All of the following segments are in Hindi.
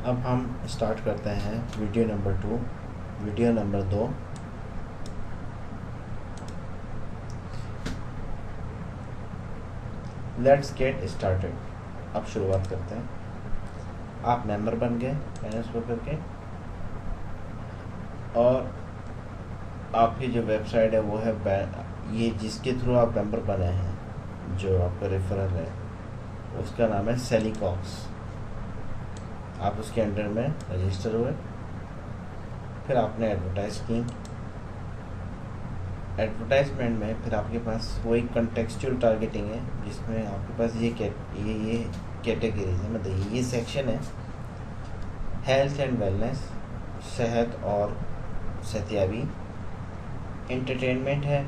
अब हम स्टार्ट करते हैं video number 2। Video number 2 let's get started. अब शुरुआत करते हैं। आप मेंबर बन गए फाइनेंस ब्रोकर के, और आपकी जो वेबसाइट है वो है ये जिसके थ्रू आप मेंबर बने हैं, जो आपका रेफरल है उसका नाम है सेलिकॉक्स। आप उसके अंडर में रजिस्टर हुए, फिर आपने एडवर्टाइज की। एडवर्टाइजमेंट में फिर आपके पास वही कंटेक्चुअल टारगेटिंग है, जिसमें आपके पास ये कैटेगरीज है, मतलब ये सेक्शन है। हेल्थ एंड वेलनेस, सेहत और सेहतियाबी। एंटरटेनमेंट है,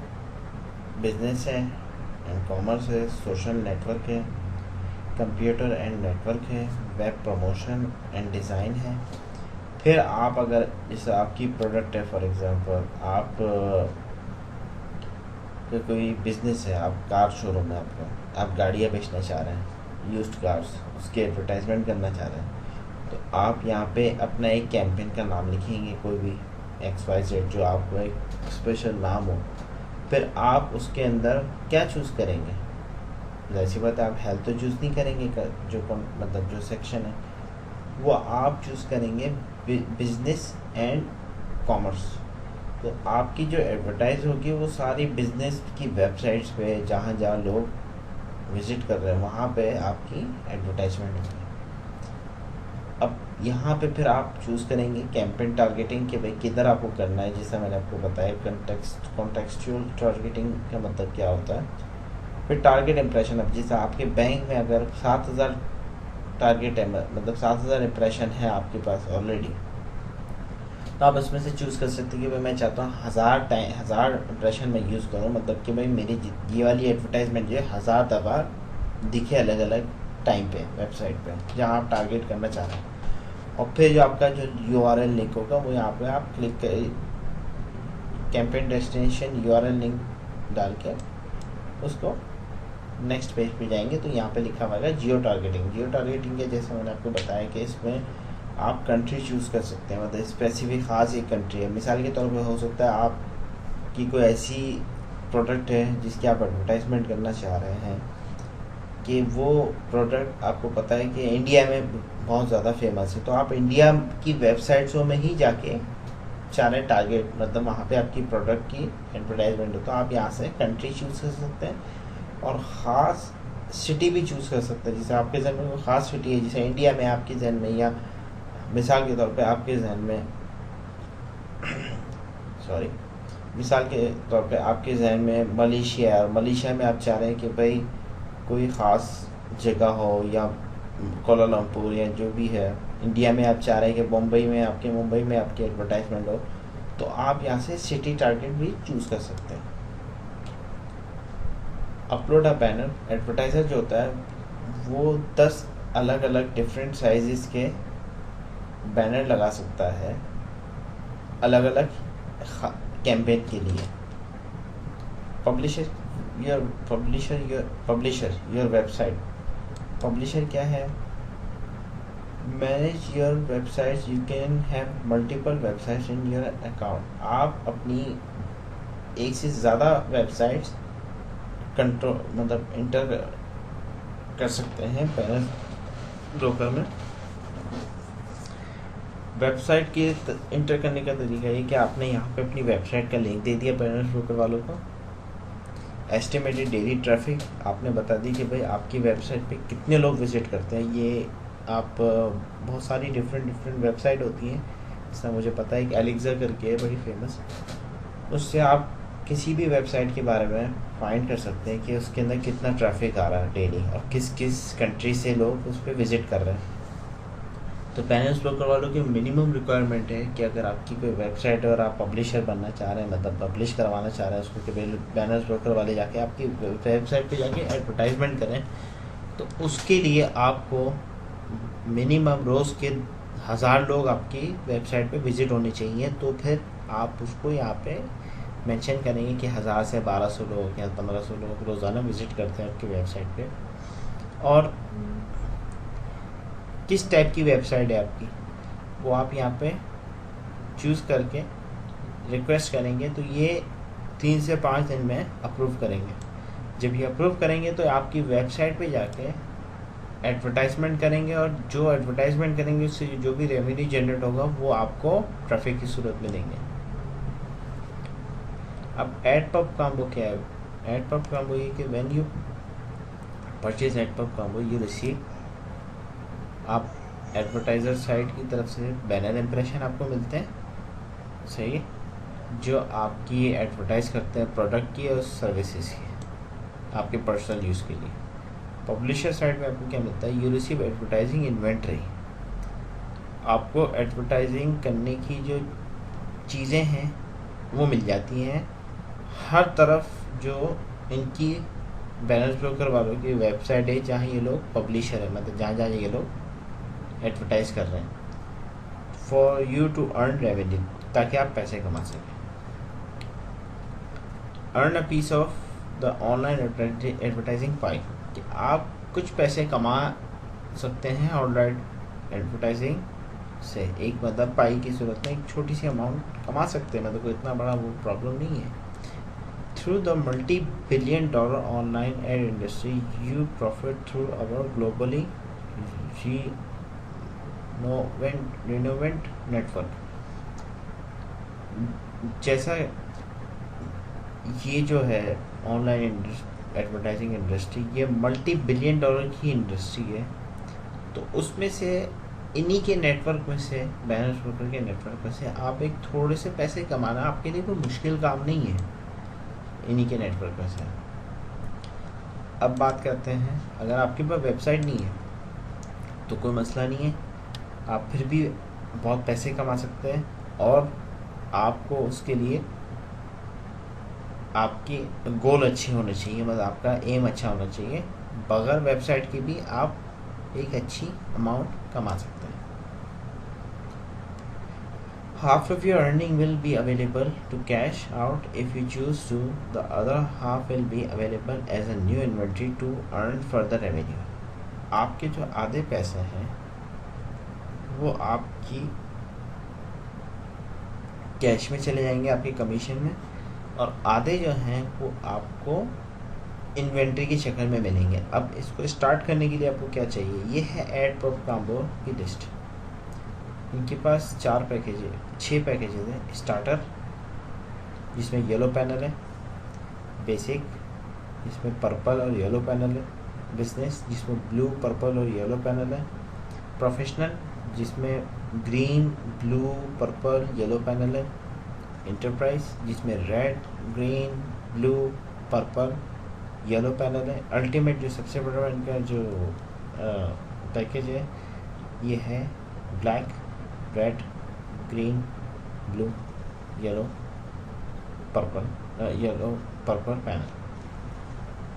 बिजनेस है एंड कॉमर्स है, सोशल नेटवर्क है, कंप्यूटर एंड नेटवर्क है, वेब प्रमोशन एंड डिज़ाइन है। फिर आप अगर जैसे आपकी प्रोडक्ट है, फॉर एग्जांपल आप कोई बिजनेस है, आप कार शोरूम है आपका, आप गाड़ियाँ बेचना चाह रहे हैं, यूज्ड कार्स, उसके एडवर्टाइजमेंट करना चाह रहे हैं, तो आप यहाँ पे अपना एक कैंपेन का नाम लिखेंगे, कोई भी XYZ जो आपको एक स्पेशल नाम हो। फिर आप उसके अंदर क्या चूज़ करेंगे? जाहिर सी बात है, आप हेल्थ तो चूज़ नहीं करेंगे, जो मतलब जो सेक्शन है वो आप चूज़ करेंगे बिजनेस एंड कॉमर्स। तो आपकी जो एडवर्टाइज होगी वो सारी बिजनेस की वेबसाइट्स पे, जहाँ जहाँ लोग विजिट कर रहे हैं वहाँ पे आपकी एडवर्टाइजमेंट होगी। अब यहाँ पे फिर आप चूज़ करेंगे कैंपेन टारगेटिंग के भाई किधर आपको करना है। जैसा मैंने आपको बताया, कॉन्टेक्सचुअल टारगेटिंग का मतलब क्या होता है। फिर टारगेट इम्प्रेशन, अब जैसे आपके बैंक में अगर 7,000 टारगेट है, मतलब 7,000 इम्प्रेशन है आपके पास ऑलरेडी, तो आप इसमें से चूज़ कर सकते हैं कि भाई मैं चाहता हूँ 1000 इम्प्रेशन में यूज़ करूँ, मतलब कि भाई मेरी ये वाली एडवर्टाइजमेंट जो है 1000 दफ़ा दिखे अलग अलग टाइम पे वेबसाइट पे जहाँ आप टारगेट करना चाह रहे हैं। और फिर जो आपका जो URL लिंक होगा वो यहाँ पे आप क्लिक कर कैंपेन डेस्टिनेशन URL लिंक डाल के उसको नेक्स्ट पेज पे जाएंगे, तो यहाँ पे लिखा हुआ है जियो टारगेटिंग। जियो टारगेटिंग के जैसे मैंने आपको बताया कि इसमें आप कंट्री चूज़ कर सकते हैं, मतलब स्पेसिफिक ख़ास एक कंट्री है। मिसाल के तौर पे हो सकता है आपकी कोई ऐसी प्रोडक्ट है जिसकी आप एडवर्टाइजमेंट करना चाह रहे हैं कि वो प्रोडक्ट आपको पता है कि इंडिया में बहुत ज़्यादा फेमस है, तो आप इंडिया की वेबसाइट्सों में ही जाके चाह रहे टारगेट, मतलब वहाँ पे आपकी प्रोडक्ट की एडवर्टाइजमेंट हो, तो आप यहाँ से कंट्री चूज़ कर सकते हैं और ख़ास सिटी भी चूज़ कर सकते हैं। जैसे आपके जहन में कोई ख़ास सिटी है, जैसे इंडिया में आपके जहन में, या मिसाल के तौर पे आपके जहन में सॉरी मिसाल के तौर पे आपके जहन में मलेशिया है, और मलेशिया में आप चाह रहे हैं कि भाई कोई ख़ास जगह हो, या कोलालमपुर या जो भी है। इंडिया में आप चाह रहे हैं कि मुंबई में आपकी एडवर्टाइजमेंट हो, तो आप यहाँ से सिटी टारगेट भी चूज़ कर सकते हैं। अपलोड अ बैनर, एडवर्टाइज़र जो होता है वो 10 अलग अलग डिफरेंट साइजेस के बैनर लगा सकता है अलग अलग कैंपेन के लिए। Publisher your website. पब्लिशर क्या है? Manage your websites, you can have multiple websites in your account. आप अपनी एक से ज़्यादा वेबसाइट्स कंट्रोल, मतलब इंटर कर सकते हैं फाइनेंस ब्रोकर में। वेबसाइट के इंटर करने का तरीका ये कि आपने यहाँ पे अपनी वेबसाइट का लिंक दे दिया फाइनेंस ब्रोकर वालों को। एस्टिमेटेड डेली ट्रैफिक आपने बता दी कि भाई आपकी वेबसाइट पे कितने लोग विजिट करते हैं। ये आप बहुत सारी डिफरेंट वेबसाइट होती हैं, जिसमें मुझे पता है कि एलेक्सा करके है बड़ी फेमस, उससे आप किसी भी वेबसाइट के बारे में फाइंड कर सकते हैं कि उसके अंदर कितना ट्रैफिक आ रहा है डेली, और किस किस कंट्री से लोग उस पर विज़िट कर रहे हैं। तो फाइनेंस ब्रोकर वालों की मिनिमम रिक्वायरमेंट है कि अगर आपकी कोई वेबसाइट है और आप पब्लिशर बनना चाह रहे हैं, मतलब पब्लिश करवाना चाह रहे हैं उसको, कि फाइनेंस ब्रोकर वाले जाके आपकी वेबसाइट पे जाके एडवर्टाइजमेंट करें, तो उसके लिए आपको मिनिमम रोज़ के 1000 लोग आपकी वेबसाइट पे विज़िट होने चाहिए। तो फिर आप उसको यहाँ पे मेंशन करेंगे कि 1000 से 1200 लोग या 1500 लोग रोज़ाना विज़िट करते हैं आपकी वेबसाइट पे। और किस टाइप की वेबसाइट है आपकी, वो आप यहाँ पे चूज़ करके रिक्वेस्ट करेंगे तो ये 3 से 5 दिन में अप्रूव करेंगे। जब ये अप्रूव करेंगे तो आपकी वेबसाइट पे जाके एडवर्टाइजमेंट करेंगे और जो एडवर्टाइजमेंट करेंगे उससे जो भी रेवेन्यू जनरेट होगा वो आपको ट्रैफिक की सूरत में देंगे। अब एड पब कॉम्बो क्या है? एड पब कॉम्बो ये कि when you purchase ad pub combo you receive, आप एडवर्टाइज़र साइट की तरफ से बैनर इंप्रेशन आपको मिलते हैं, सही है, जो आपकी एडवर्टाइज़ करते हैं प्रोडक्ट की और सर्विसेज की आपके पर्सनल यूज़ के लिए। पब्लिशर साइट में आपको क्या मिलता है? यू रिसीव एडवर्टाइजिंग इन्वेंट्री, आपको एडवर्टाइजिंग करने की जो चीज़ें हैं वो मिल जाती हैं हर तरफ। जो इनकी बैनर ब्रोकर वालों की वेबसाइट है जहाँ ये लोग पब्लिशर है, मतलब जहाँ जहाँ ये लोग एडवर्टाइज़ कर रहे हैं, for you to earn revenue, ताकि आप पैसे कमा सकें। Earn a piece of the online advertising pie, कि आप कुछ पैसे कमा सकते हैं ऑनलाइन एडवर्टाइजिंग से। एक मतलब पाई की सूरत में एक छोटी सी अमाउंट कमा सकते हैं, मतलब कोई इतना बड़ा वो प्रॉब्लम नहीं है। Through the multi-billion dollar online ad industry you profit through our globally renowned network. जैसा ये जो है ऑनलाइन एडवर्टाइजिंग इंडस्ट्री, ये $multi-billion की इंडस्ट्री है, तो उसमें से इन्हीं के नेटवर्क में से, बैनर ब्रोकर के नेटवर्क में से आप एक थोड़े से पैसे कमाना आपके लिए कोई मुश्किल काम नहीं है, इन्हीं के नेटवर्क में से। अब बात करते हैं, अगर आपके पास वेबसाइट नहीं है तो कोई मसला नहीं है, आप फिर भी बहुत पैसे कमा सकते हैं। और आपको उसके लिए आपकी गोल अच्छी होनी चाहिए, मतलब आपका एम अच्छा होना चाहिए। बगैर वेबसाइट के भी आप एक अच्छी अमाउंट कमा सकते हैं। Half of your earning will be available to cash out if you choose to. The other half will be available as a new inventory to earn further revenue. आपके जो आधे पैसे हैं वो आपकी कैश में चले जाएंगे, आपकी कमीशन में, और आधे जो हैं वो आपको इन्वेंट्री की शक्ल में मिलेंगे। अब इसको स्टार्ट करने के लिए आपको क्या चाहिए? ये है एड पब कॉम्बो की लिस्ट। इनके पास 6 पैकेजेज हैं। स्टार्टर जिसमें येलो पैनल है, बेसिक जिसमें पर्पल और येलो पैनल है, बिजनेस जिसमें ब्लू पर्पल और येलो पैनल है, प्रोफेशनल जिसमें green blue purple yellow panel है, इंटरप्राइज जिसमें red green blue purple yellow panel है, अल्टीमेट जो सबसे बड़ा इनका जो पैकेज है ये है black red green blue yellow purple panel.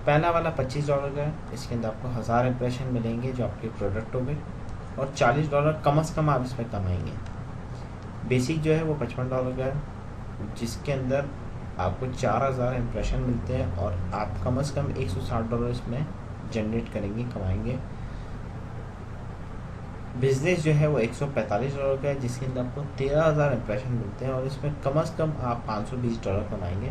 पहला वाला $25 का है, इसके अंदर आपको 1000 इंप्रेशन मिलेंगे जो आपके प्रोडक्ट हो गए, और $40 कम से कम आप इसमें कमाएंगे। बेसिक जो है वो $55 का है, जिसके अंदर आपको 4000 इंप्रेशन मिलते हैं और आप कम से कम $160 इसमें जनरेट करेंगे, कमाएंगे। बिजनेस जो है वो $145 का है, जिसके अंदर आपको 13000 इंप्रेशन मिलते हैं और इसमें कम से कम आप $520 कमाएंगे।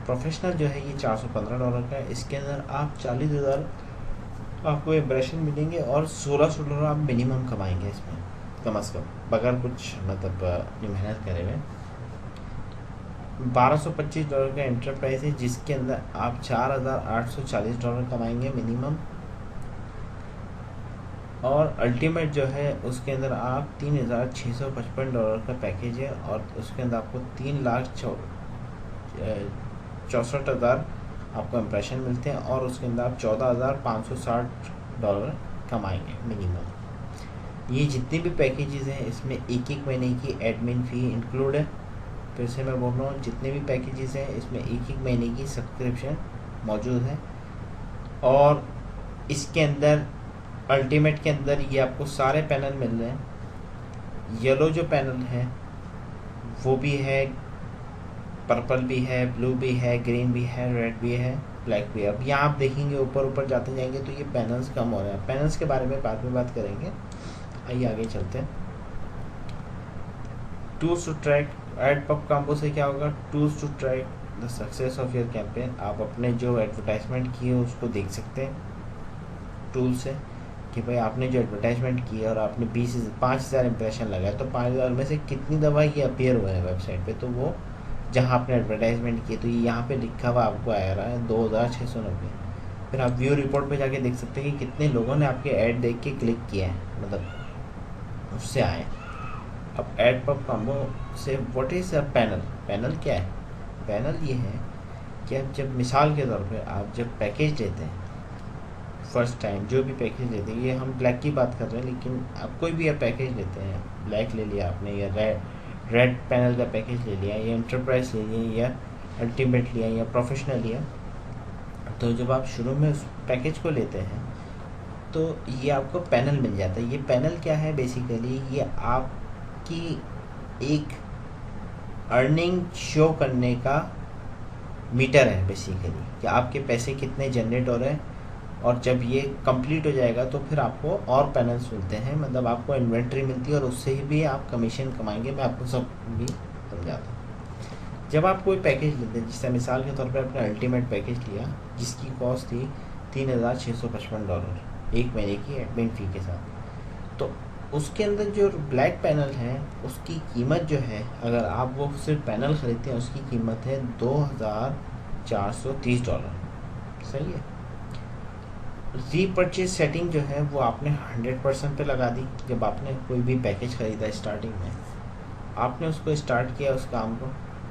प्रोफेशनल जो है ये $415 का है, इसके अंदर आप 40000 आपको इंप्रेशन मिलेंगे और $1600 आप मिनिमम कमाएंगे इसमें, कम से कम, बगैर कुछ मतलब मेहनत करे हुए। $1225 का इंटरप्राइज है, जिसके अंदर आप $4840 कमाएंगे मिनिमम। और अल्टीमेट जो है उसके अंदर आप $3655 का पैकेज है, और उसके अंदर आपको 3,64,000 आपको इंप्रेशन मिलते हैं, और उसके अंदर आप $14,560 कमाएंगे मिनिमम। ये जितने भी पैकेजेस हैं इसमें एक महीने की एडमिन फ़ी इंक्लूड है। फिर से मैं बोल रहा हूँ, जितने भी पैकेजेस हैं इसमें एक महीने की सब्सक्रिप्शन मौजूद है। और इसके अंदर अल्टीमेट के अंदर ये आपको सारे पैनल मिल रहे हैं। येलो जो पैनल है वो भी है, पर्पल भी है, ब्लू भी है, ग्रीन भी है, रेड भी है, ब्लैक भी है। अब यहाँ आप देखेंगे ऊपर जाते जाएंगे तो ये पैनल्स कम हो रहे हैं। पैनल्स के बारे में बाद में बात करेंगे, आइए आगे चलते हैं। Tools to track ad pub combo से क्या होगा, tools to track the success of your campaign. आप अपने जो एडवर्टाइजमेंट की है उसको देख सकते हैं टूल से कि भाई आपने जो एडवर्टाइजमेंट की है और आपने 5,000 इंप्रेशन लगाए तो 5,000 में से कितनी दफ़ा ये अपीयर हुए हैं वेबसाइट पे, तो वो जहाँ आपने एडवर्टाइजमेंट की तो ये यहाँ पे लिखा हुआ आपको आ रहा है 2,690। फिर आप व्यू रिपोर्ट पे जाके देख सकते हैं कि कितने लोगों ने आपके ऐड देख के क्लिक किया है, मतलब उससे आए। अब एड पब कॉम्बो से what is a panel, panel क्या है, पैनल ये है कि आप जब मिसाल के तौर पे आप जब पैकेज लेते हैं फर्स्ट टाइम, जो भी पैकेज लेते हैं, ये हम ब्लैक की बात कर रहे हैं, लेकिन आप कोई भी आप पैकेज लेते हैं, ब्लैक ले लिया आपने या रेड पैनल का पैकेज ले लिया या इंटरप्राइज ले लिया या अल्टीमेट लिया या प्रोफेशनल लिया, तो जब आप शुरू में उस पैकेज को लेते हैं तो ये आपको पैनल मिल जाता है। ये पैनल क्या है, बेसिकली ये आपकी एक अर्निंग शो करने का मीटर है बेसिकली, कि आपके पैसे कितने जनरेट हो रहे हैं, और जब ये कंप्लीट हो जाएगा तो फिर आपको और पैनल्स मिलते हैं, मतलब आपको इन्वेंट्री मिलती है और उससे भी आप कमीशन कमाएंगे। मैं आपको सब भी समझाता हूँ। जब आप कोई पैकेज लेते हैं, जिससे मिसाल के तौर पे आपने अल्टीमेट पैकेज लिया जिसकी कॉस्ट थी $3,655 एक महीने की एडमिन फ़ी के साथ, तो उसके अंदर जो ब्लैक पैनल है उसकी कीमत जो है, अगर आप वो सिर्फ पैनल ख़रीदते हैं उसकी कीमत है $2,430। सही है। रीपर्चेज सेटिंग जो है वो आपने 100% पे लगा दी। जब आपने कोई भी पैकेज ख़रीदा स्टार्टिंग में, आपने उसको स्टार्ट किया उस काम को,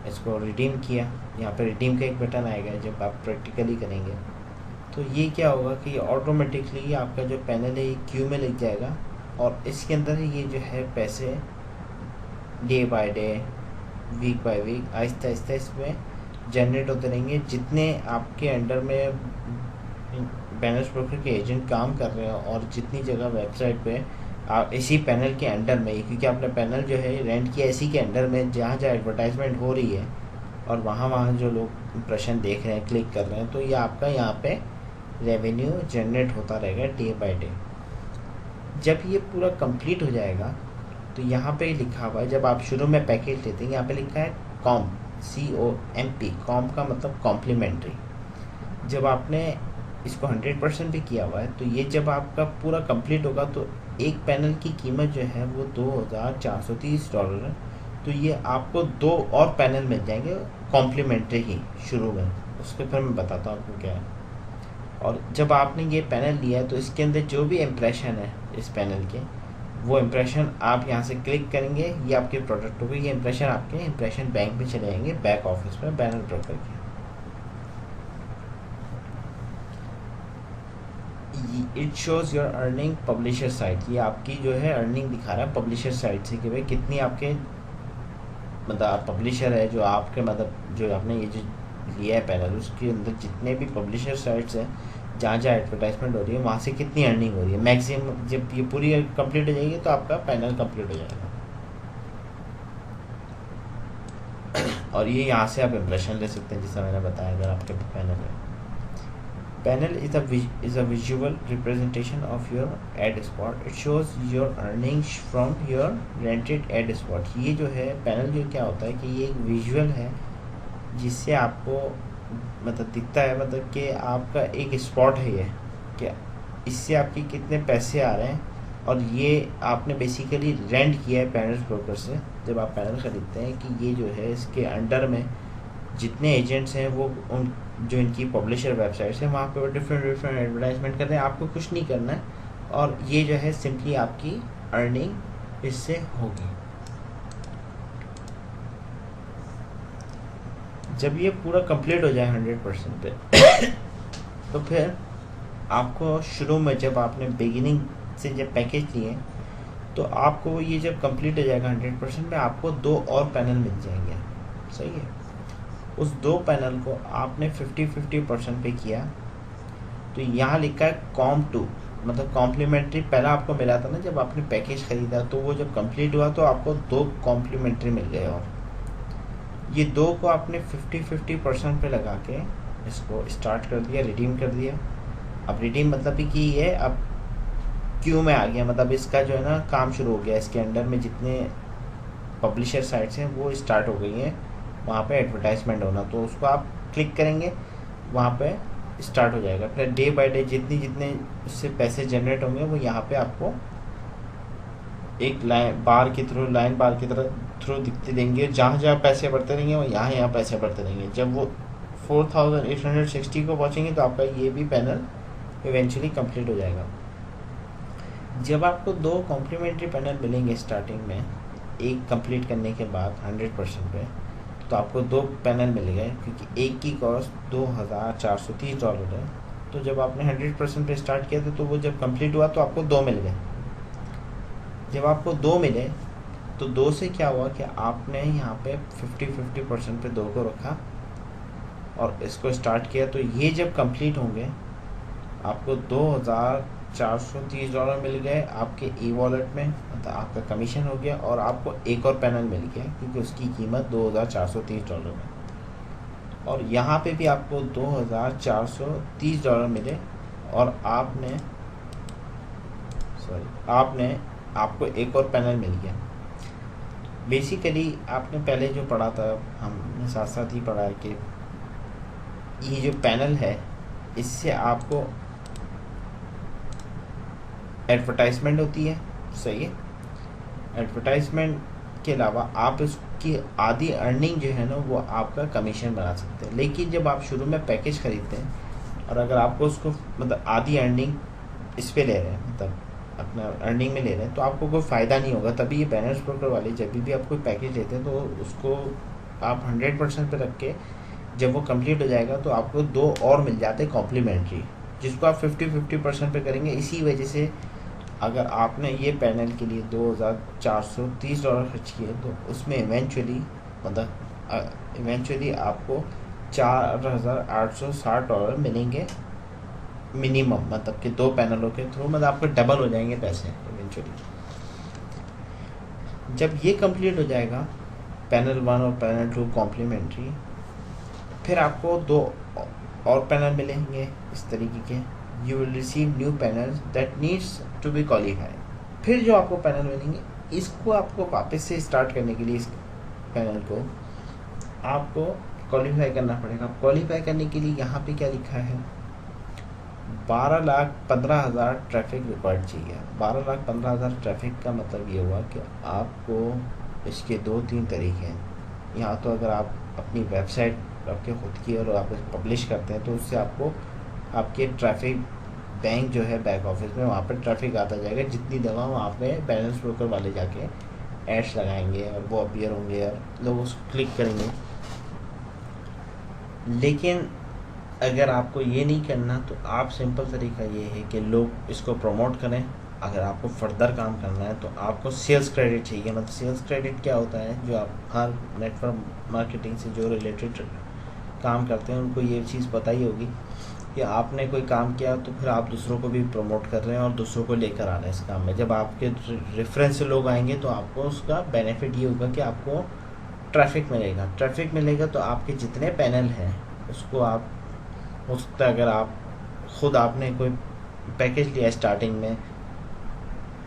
इसको रिडीम किया, यहाँ पे रिडीम का एक बटन आएगा जब आप प्रैक्टिकली करेंगे, तो ये क्या होगा कि ऑटोमेटिकली आपका जो पैनल है ये क्यू में लग जाएगा, और इसके अंदर ये जो है पैसे day by day, week by week, आहिस्ता आहिस्ता इसमें जनरेट होते रहेंगे। जितने आपके अंडर में बैनर्स ब्रोकर के एजेंट काम कर रहे हो और जितनी जगह वेबसाइट पे आप इसी पैनल के अंडर में, क्योंकि आपने पैनल जो है रेंट किया इसी के अंडर में, जहाँ जहाँ एडवर्टाइजमेंट हो रही है और वहाँ वहाँ जो लोग इंप्रेशन देख रहे हैं, क्लिक कर रहे हैं, तो ये आपका यहाँ पे रेवेन्यू जनरेट होता रहेगा डे बाय डे। जब ये पूरा कंप्लीट हो जाएगा तो यहाँ पे लिखा हुआ है, जब आप शुरू में पैकेज लेते हैं यहाँ पे लिखा है कॉम, COMP, कॉम का मतलब कॉम्प्लीमेंट्री। जब आपने इसको 100% भी किया हुआ है तो ये जब आपका पूरा कंप्लीट होगा तो एक पैनल की कीमत जो है वो $2,430 है। तो ये आपको 2 और पैनल मिल जाएंगे कॉम्प्लीमेंट्री ही शुरू में, उसके फिर मैं बताता हूँ आपको क्या है। और जब आपने ये पैनल लिया है तो इसके अंदर जो भी इम्प्रेशन है इस पैनल के, वो इम्प्रेशन आप यहाँ से क्लिक करेंगे, ये आपके प्रोडक्ट होगी, ये इम्प्रेशन आपके इम्प्रेशन बैंक में चले जाएंगे, बैक ऑफिस में बैनर ब्रोकर के। It shows your earning publisher site, ये आपकी जो है अर्निंग दिखा रहा है पब्लिशर साइट से कि भाई कितनी आपके, मतलब आप पब्लिशर है जो आपके, मतलब जो आपने ये जो लिया है पैनल, उसके अंदर जितने भी पब्लिशर साइट्स हैं जहाँ जहाँ एडवर्टाइजमेंट हो रही है वहाँ से कितनी अर्निंग हो रही है मैक्सिमम। जब ये पूरी कंप्लीट हो जाएगी तो आपका पैनल कंप्लीट हो जाएगा, और ये यहाँ से आप इम्प्रेशन ले सकते हैं जैसा मैंने बताया। अगर आपके पैनल है, panel is a visual representation of your ad spot. It shows your earnings from your rented ad spot. ये जो है पैनल जो क्या होता है कि ये एक विजुअल है जिससे आपको मतलब दिखता है, मतलब कि आपका एक स्पॉट है ये, कि इससे आपके कितने पैसे आ रहे हैं, और ये आपने बेसिकली रेंट किया है पैनल ब्रोकर से। जब आप पैनल ख़रीदते हैं कि ये जो है इसके अंडर में जितने एजेंट्स हैं वो उन जो इनकी पब्लिशर वेबसाइट्स हैं वहाँ पे वो डिफरेंट एडवर्टाइजमेंट कर रहे हैं, आपको कुछ नहीं करना है, और ये जो है सिंपली आपकी अर्निंग इससे होगी। जब ये पूरा कंप्लीट हो जाए 100% पे तो फिर आपको शुरू में जब आपने बिगिनिंग से जब पैकेज लिए तो आपको ये जब कंप्लीट हो जाएगा 100% में, आपको 2 और पैनल मिल जाएंगे। सही है। उस 2 पैनल को आपने 50-50% पे किया तो यहाँ लिखा है COM2, मतलब कॉम्प्लीमेंट्री। पहला आपको मिला था ना जब आपने पैकेज ख़रीदा, तो वो जब कंप्लीट हुआ तो आपको 2 कॉम्प्लीमेंट्री मिल गए, और ये 2 को आपने 50-50% पे लगा के इसको स्टार्ट कर दिया, रिडीम कर दिया। अब रिडीम मतलब भी कि ये अब क्यू में आ गया, मतलब इसका जो है ना काम शुरू हो गया। इसके अंडर में जितने पब्लिशर साइट्स हैं वो स्टार्ट हो गई हैं वहाँ पे एडवर्टाइजमेंट होना, तो उसको आप क्लिक करेंगे वहाँ पे स्टार्ट हो जाएगा। फिर डे बाय डे जितने जितने उससे पैसे जनरेट होंगे वो यहाँ पे आपको एक लाइन बार की तरह थ्रू दिखते देंगे। जहाँ जहाँ पैसे बढ़ते रहेंगे वो यहाँ पैसे बढ़ते रहेंगे। जब वो 4860 को पहुँचेंगे तो आपका ये भी पैनल इवेंचुअली कंप्लीट हो जाएगा। जब आपको 2 कॉम्प्लीमेंट्री पैनल मिलेंगे स्टार्टिंग में, एक कंप्लीट करने के बाद 100% पे, तो आपको 2 पैनल मिल गए क्योंकि एक की कॉस्ट $2430 है। तो जब आपने 100% पे स्टार्ट किया था तो वो जब कंप्लीट हुआ तो आपको 2 मिल गए। जब आपको 2 मिले तो 2 से क्या हुआ कि आपने यहाँ पे 50% पे 2 को रखा और इसको स्टार्ट किया। तो ये जब कंप्लीट होंगे आपको $2430 मिल गए आपके ई वॉलेट में, मतलब आपका कमीशन हो गया। और आपको एक और पैनल मिल गया क्योंकि उसकी कीमत $2430 में। और यहाँ पे भी आपको $2430 मिले और आपको एक और पैनल मिल गया। बेसिकली आपने पहले जो पढ़ा था, हमने साथ साथ ही पढ़ा है कि ये जो पैनल है इससे आपको एडवर्टाइजमेंट होती है, सही है। एडवर्टाइजमेंट के अलावा आप इसकी आधी अर्निंग जो है ना वो आपका कमीशन बना सकते हैं। लेकिन जब आप शुरू में पैकेज खरीदते हैं और अगर आपको उसको मतलब आधी अर्निंग इस पे ले रहे हैं, मतलब अपना अर्निंग में ले रहे हैं, तो आपको कोई फ़ायदा नहीं होगा। तभी ये बैनर्स ब्रोकर वाले जब भी आप कोई पैकेज लेते हैं तो उसको आप 100% पे रख के जब वो कंप्लीट हो जाएगा तो आपको 2 और मिल जाते हैं कॉम्प्लीमेंट्री, जिसको आप 50% पे करेंगे। इसी वजह से अगर आपने ये पैनल के लिए $2430 खर्च किए तो उसमें इवेंचुअली आपको $4860 मिलेंगे मिनिमम, मतलब कि 2 पैनलों के थ्रू, मतलब आपको डबल हो जाएंगे पैसे इवेंचुअली। जब ये कंप्लीट हो जाएगा पैनल 1 और पैनल 2 कॉम्प्लीमेंट्री, फिर आपको 2 और पैनल मिलेंगे इस तरीके के। You will receive new panel that needs to be qualified. फिर जो आपको पैनल मिलेंगे इसको आपको वापस से स्टार्ट करने के लिए इस पैनल को आपको क्वालिफाई करना पड़ेगा। क्वालिफाई करने के लिए यहाँ पे क्या लिखा है, 12,15,000 ट्रैफिक रिकॉर्ड चाहिए। 12,15,000 ट्रैफिक का मतलब ये हुआ कि आपको इसके 2-3 तरीके हैं। यहाँ तो अगर आप अपनी वेबसाइट आपके खुद की और आप पब्लिश करते हैं तो उससे आपको आपके ट्रैफिक बैंक जो है बैक ऑफिस में वहाँ पर ट्रैफिक आता जाएगा। जितनी दफ़ा वहाँ पे बैलेंस ब्रोकर वाले जाके एड्स लगाएंगे और वो अपीयर होंगे और लोग उसको क्लिक करेंगे। लेकिन अगर आपको ये नहीं करना तो आप सिंपल तरीका ये है कि लोग इसको प्रमोट करें। अगर आपको फर्दर काम करना है तो आपको सेल्स क्रेडिट चाहिए। मतलब सेल्स क्रेडिट क्या होता है, जो आप हर नेटवर्क मार्केटिंग से जो रिलेटेड काम करते हैं उनको ये चीज़ पता ही होगी कि आपने कोई काम किया तो फिर आप दूसरों को भी प्रमोट कर रहे हैं और दूसरों को लेकर आ रहे हैं इस काम में। जब आपके रेफरेंस से लोग आएंगे तो आपको उसका बेनिफिट ये होगा कि आपको ट्रैफिक मिलेगा। तो आपके जितने पैनल हैं उसको आप अगर आप खुद आपने कोई पैकेज लिया स्टार्टिंग में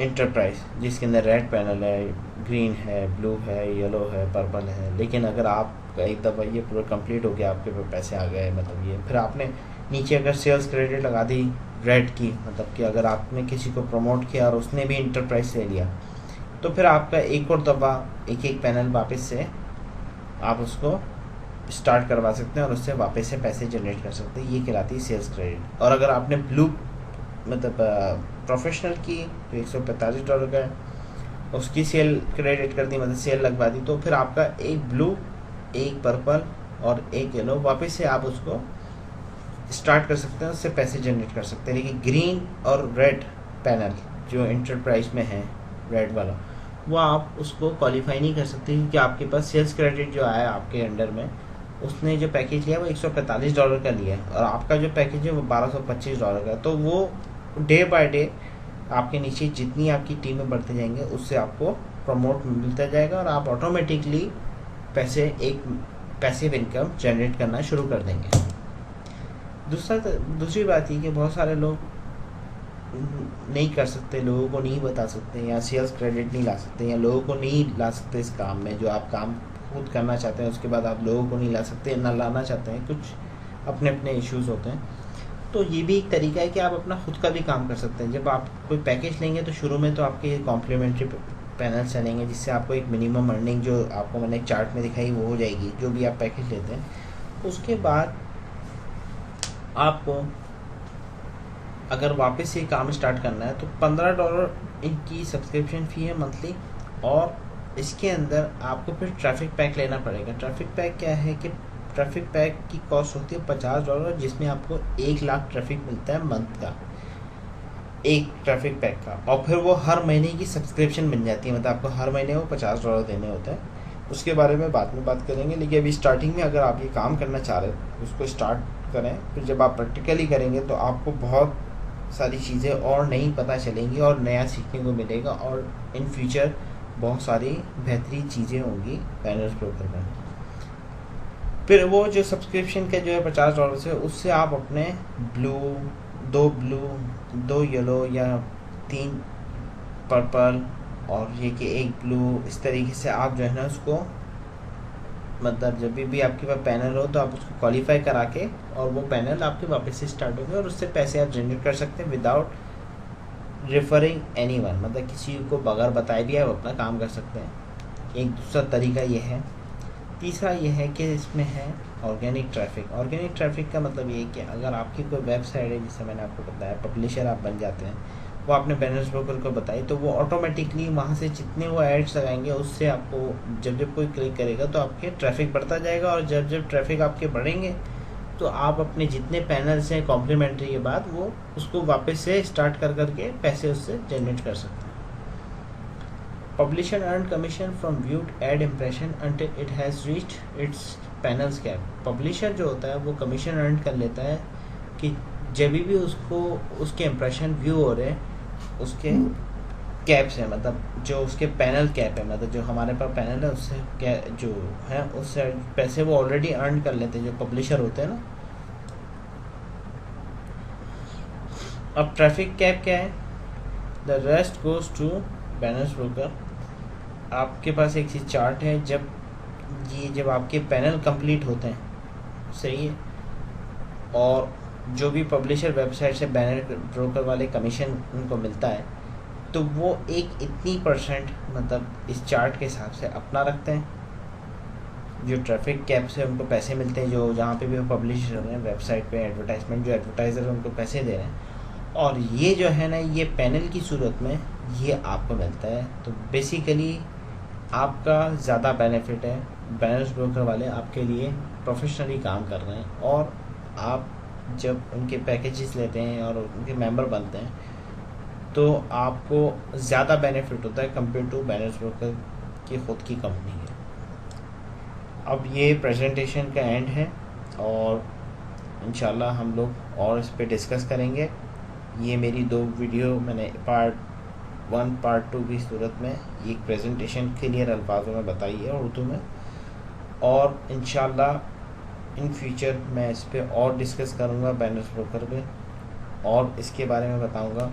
इंटरप्राइज, जिसके अंदर रेड पैनल है, ग्रीन है, ब्लू है, येलो है, पर्पल है, लेकिन अगर आप एक दफ़ा ये पूरा कंप्लीट हो गया, आपके पास पैसे आ गए, मतलब ये फिर आपने नीचे अगर सेल्स क्रेडिट लगा दी रेड की, मतलब कि अगर आपने किसी को प्रमोट किया और उसने भी इंटरप्राइज ले लिया तो फिर आपका एक और दफ़ा एक पैनल वापस से आप उसको स्टार्ट करवा सकते हैं और उससे वापस से पैसे जनरेट कर सकते हैं। ये कहलाती है सेल्स क्रेडिट। और अगर आपने ब्लू मतलब प्रोफेशनल की तो $145 का है, उसकी सेल क्रेडिट कर दी, मतलब सेल लगवा दी, तो फिर आपका एक ब्लू, एक पर्पल और एक येलो वापस से आप उसको स्टार्ट कर सकते हैं, उससे पैसे जनरेट कर सकते हैं। लेकिन ग्रीन और रेड पैनल जो इंटरप्राइज में है, रेड वाला, वो आप उसको क्वालिफाई नहीं कर सकते क्योंकि आपके पास सेल्स क्रेडिट जो आया आपके अंडर में, उसने जो पैकेज लिया वो $145 का लिया है और आपका जो पैकेज है वो $1225 का है। तो वो डे बाय डे आपके नीचे जितनी आपकी टीमें बढ़ते जाएंगे उससे आपको प्रमोट मिलता जाएगा और आप ऑटोमेटिकली पैसिव इनकम जनरेट करना शुरू कर देंगे। दूसरी बात ये कि बहुत सारे लोग नहीं कर सकते, लोगों को नहीं बता सकते, या सेल्स क्रेडिट नहीं ला सकते, या लोगों को नहीं ला सकते इस काम में जो आप काम खुद करना चाहते हैं, उसके बाद आप लोगों को नहीं ला सकते, ना लाना चाहते हैं, कुछ अपने अपने इश्यूज़ होते हैं। तो ये भी एक तरीका है कि आप अपना खुद का भी काम कर सकते हैं। जब आप कोई पैकेज लेंगे तो शुरू में तो आपके कॉम्प्लीमेंट्री पैनल चलेंगे, जिससे आपको एक मिनिमम अर्निंग जो आपको मैंने एक चार्ट में दिखाई वो हो जाएगी जो भी आप पैकेज लेते हैं। उसके बाद आपको अगर वापस से काम स्टार्ट करना है तो $15 इनकी सब्सक्रिप्शन फ़ी है मंथली, और इसके अंदर आपको फिर ट्रैफिक पैक लेना पड़ेगा। ट्रैफिक पैक क्या है कि ट्रैफिक पैक की कॉस्ट होती है $50, जिसमें आपको 1 लाख ट्रैफिक मिलता है मंथ का, एक ट्रैफिक पैक का। और फिर वो हर महीने की सब्सक्रिप्शन बन जाती है, मतलब आपको हर महीने वो $50 देने होते हैं। उसके बारे में बाद में बात करेंगे, लेकिन अभी स्टार्टिंग में अगर आप ये काम करना चाह रहे हैं उसको स्टार्ट करें। फिर जब आप प्रैक्टिकली करेंगे तो आपको बहुत सारी चीज़ें और नई पता चलेंगी और नया सीखने को मिलेगा, और इन फ्यूचर बहुत सारी बेहतरीन चीज़ें होंगी बैनर्स ब्रोकर में। फिर वो जो सब्सक्रिप्शन का जो है $50 से, उससे आप अपने ब्लू, 2 येलो या 3 पर्पल और ये कि 1 ब्लू, इस तरीके से आप जो है ना उसको, मतलब जब भी आपके पास पैनल हो तो आप उसको क्वालिफाई करा के, और वो पैनल आपके वापस से स्टार्ट होंगे, और उससे पैसे आप जनरेट कर सकते हैं विदाउट रेफरिंग एनीवन, मतलब किसी को बगैर बताए भी आप अपना काम कर सकते हैं। एक दूसरा तरीका ये है। तीसरा ये है कि इसमें है ऑर्गेनिक ट्रैफिक। ऑर्गेनिक ट्रैफिक का मतलब ये है कि अगर आपकी कोई वेबसाइट है, जैसे मैंने आपको बताया पब्लिशर आप बन जाते हैं, वो आपने बैनर्स ब्रोकर को बताई, तो वो ऑटोमेटिकली वहाँ से जितने वो एड्स लगाएंगे उससे आपको जब जब कोई क्लिक करेगा तो आपके ट्रैफिक बढ़ता जाएगा, और जब जब ट्रैफिक आपके बढ़ेंगे तो आप अपने जितने पैनल्स हैं कॉम्प्लीमेंट्री के बाद वो उसको वापस से स्टार्ट कर करके पैसे उससे जनरेट कर सकते हैं। Publisher earned commission from viewed ad impression until it has reached its panels cap. Publisher जो होता है वो कमीशन अर्न कर लेता है कि जब भी उसको उसके इम्प्रेशन व्यू हो रहे हैं उसके कैप्स है, मतलब जो उसके पैनल कैप है, मतलब जो हमारे पास पैनल है उससे क्या जो है उससे पैसे वो ऑलरेडी अर्न कर लेते हैं जो पब्लिशर होते हैं ना। अब ट्रैफिक कैप क्या है? The rest goes to banners broker. आपके पास एक चीज़ चार्ट है, जब आपके पैनल कंप्लीट होते हैं, सही है, और जो भी पब्लिशर वेबसाइट से बैनर ब्रोकर वाले कमीशन उनको मिलता है, तो वो एक इतनी परसेंट मतलब इस चार्ट के हिसाब से अपना रखते हैं। जो ट्रैफिक कैप से उनको पैसे मिलते हैं, जो जहाँ पे भी वो पब्लिश हो रहे हैं वेबसाइट पे एडवर्टाइजमेंट, जो एडवर्टाइज़र उनको पैसे दे रहे हैं, और ये जो है ना ये पैनल की सूरत में ये आपको मिलता है। तो बेसिकली आपका ज़्यादा बेनिफिट है। बैनर्स ब्रोकर वाले आपके लिए प्रोफेशनली काम कर रहे हैं, और आप जब उनके पैकेजेस लेते हैं और उनके मेंबर बनते हैं तो आपको ज़्यादा बेनिफिट होता है कंपेयर टू बैनर्स ब्रोकर की ख़ुद की कंपनी है। अब ये प्रेजेंटेशन का एंड है, और इंशाल्लाह हम लोग और इस पे डिस्कस करेंगे। ये मेरी 2 वीडियो मैंने पार्ट 1 पार्ट 2 की सूरत में ये प्रेजेंटेशन क्लियर अल्फाजों में बताई है उर्दू में, और इंशाल्लाह इन फ्यूचर मैं इस पे और डिस्कस करूँगा बैनर्स ब्रोकर पे, और इसके बारे में बताऊँगा।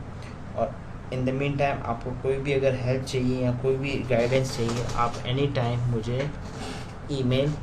और इन द मीन टाइम आपको कोई भी अगर हेल्प चाहिए या कोई भी गाइडेंस चाहिए, आप एनी टाइम मुझे ईमेल